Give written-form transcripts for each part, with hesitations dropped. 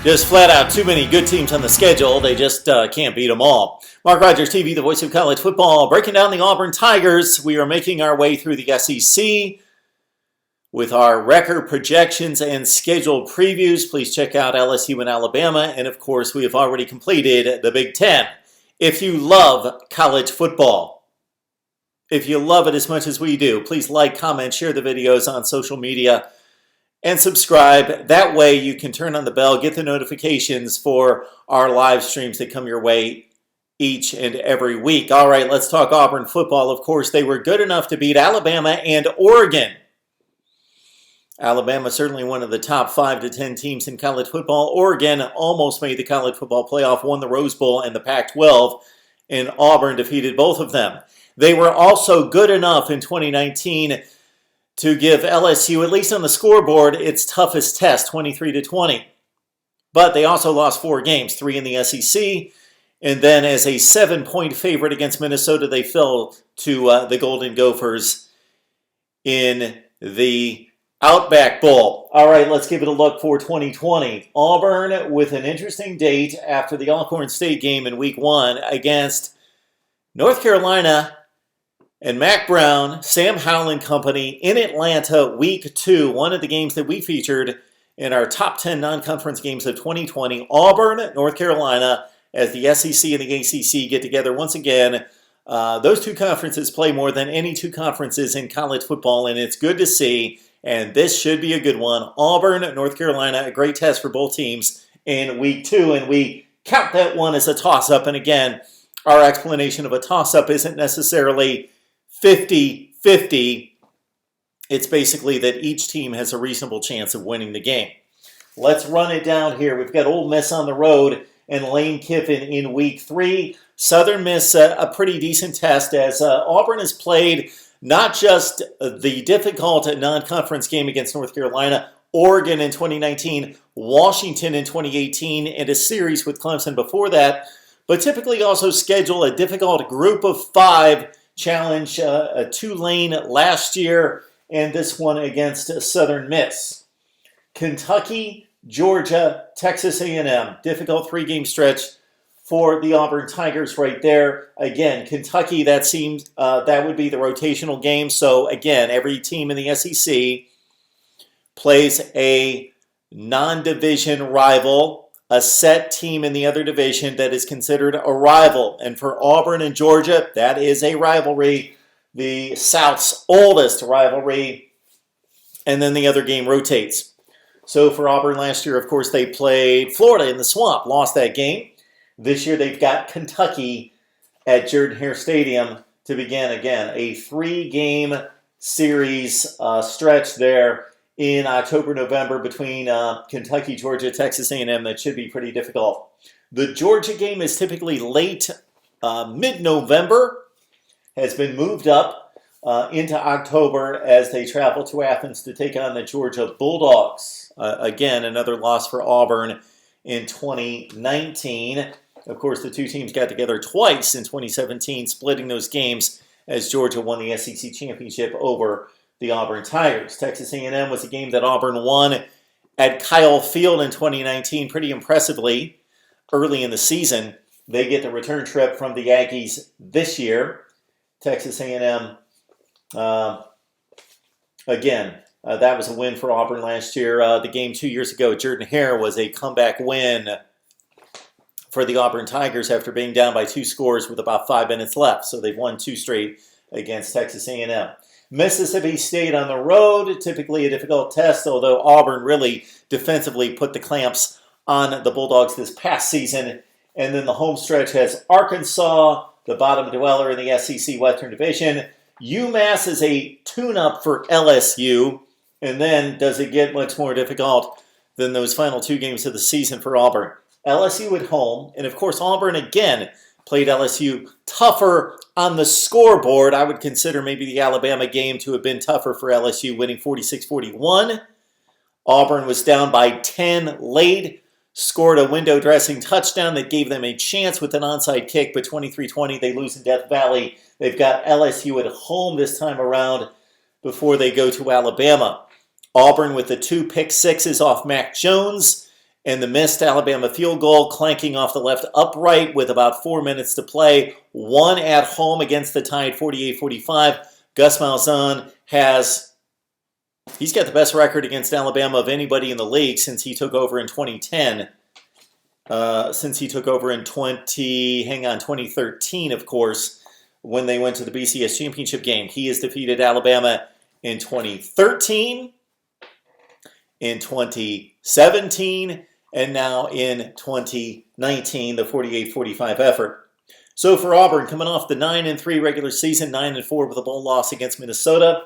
Just flat out too many good teams on the schedule. They just can't beat them all. Mark Rogers TV, the voice of college football, breaking down the Auburn Tigers. We are making our way through the SEC with our record projections and schedule previews. Please check out LSU and Alabama. And of course, we have already completed the Big Ten. If you love college football, if you love it as much as we do, please like, comment, share the videos on social media, and subscribe. That way you can turn on the bell, get the notifications for our live streams that come your way each and every week. All right, let's talk Auburn football. Of course, they were good enough to beat Alabama and Oregon. Alabama certainly one of the top 5 to 10 teams in college football. Oregon almost made the college football playoff, won the Rose Bowl and the Pac-12, and Auburn defeated both of them. They were also good enough in 2019 to give LSU, at least on the scoreboard, its toughest test, 23-20. But they also lost 4 games, 3 in the SEC, and then as a 7-point favorite against Minnesota, they fell to the Golden Gophers in the Outback Bowl. All right, let's give it a look for 2020. Auburn with an interesting date after the Alcorn State game in Week 1 against North Carolina and Mack Brown, Sam Howell and company in Atlanta, Week 2, one of the games that we featured in our top 10 non-conference games of 2020. Auburn, North Carolina, as the SEC and the ACC get together once again. Those two conferences play more than any two conferences in college football, and it's good to see, and this should be a good one. Auburn, North Carolina, a great test for both teams in Week 2, and we count that one as a toss-up. And again, our explanation of a toss-up isn't necessarily 50-50. It's basically that each team has a reasonable chance of winning the game. Let's run it down here. We've got Ole Miss on the road and Lane Kiffin in Week 3. Southern Miss, a pretty decent test as Auburn has played not just the difficult non-conference game against North Carolina, Oregon in 2019, Washington in 2018, and a series with Clemson before that, but typically also schedule a difficult group of 5 challenge, Tulane last year, and this one against Southern Miss. Kentucky, Georgia, Texas A&M. Difficult 3-game stretch for the Auburn Tigers right there. Again, Kentucky, that seems that would be the rotational game. So again, every team in the SEC plays a non-division rival, a set team in the other division that is considered a rival. And for Auburn and Georgia, that is a rivalry, the South's oldest rivalry. And then the other game rotates. So for Auburn last year, of course, they played Florida in the Swamp, lost that game. This year they've got Kentucky at Jordan-Hare Stadium to begin again. A 3-game series stretch there in October, November between Kentucky, Georgia, Texas A&M. That should be pretty difficult. The Georgia game is typically late, mid-November, has been moved up into October as they travel to Athens to take on the Georgia Bulldogs. Again, another loss for Auburn in 2019. Of course, the two teams got together twice in 2017, splitting those games as Georgia won the SEC championship over the Auburn Tigers. Texas A&M was a game that Auburn won at Kyle Field in 2019 pretty impressively early in the season. They get the return trip from the Aggies this year. Texas A&M, again, that was a win for Auburn last year. The game 2 years ago at Jordan-Hare was a comeback win for the Auburn Tigers after being down by 2 scores with about 5 minutes left. So they've won 2 straight against Texas A&M. Mississippi State on the road, typically a difficult test, although Auburn really defensively put the clamps on the Bulldogs this past season. And then the home stretch has Arkansas, the bottom dweller in the SEC Western Division. UMass is a tune-up for LSU. And then does it get much more difficult than those final 2 games of the season for Auburn? LSU at home, and of course Auburn again played LSU tougher on the scoreboard. I would consider maybe the Alabama game to have been tougher for LSU, winning 46-41. Auburn was down by 10 late, scored a window dressing touchdown that gave them a chance with an onside kick, but 23-20 they lose in Death Valley. They've got LSU at home this time around before they go to Alabama. Auburn with the 2 pick sixes off Mac Jones and the missed Alabama field goal clanking off the left upright with about 4 minutes to play. One at home against the Tide, 48-45. Gus Malzahn he's got the best record against Alabama of anybody in the league since he took over in 2010. Since he took over in 2013, of course, when they went to the BCS championship game. He has defeated Alabama in 2013, in 2017, and now in 2019, the 48-45 effort. So for Auburn, coming off the 9-3 regular season, 9-4 with a bowl loss against Minnesota,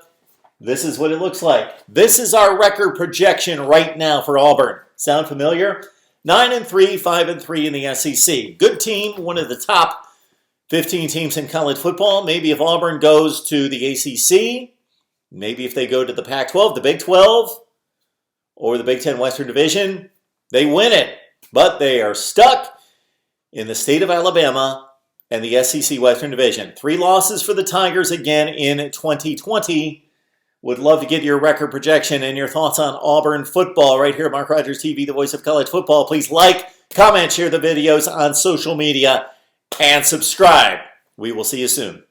this is what it looks like. This is our record projection right now for Auburn. Sound familiar? 9-3, 5-3 in the SEC. Good team, one of the top 15 teams in college football. Maybe if Auburn goes to the ACC, maybe if they go to the Pac-12, the Big 12, or the Big 10 Western Division, they win it. But they are stuck in the state of Alabama and the SEC Western Division. 3 losses for the Tigers again in 2020. Would love to get your record projection and your thoughts on Auburn football right here at Mark Rogers TV, the voice of college football. Please like, comment, share the videos on social media, and subscribe. We will see you soon.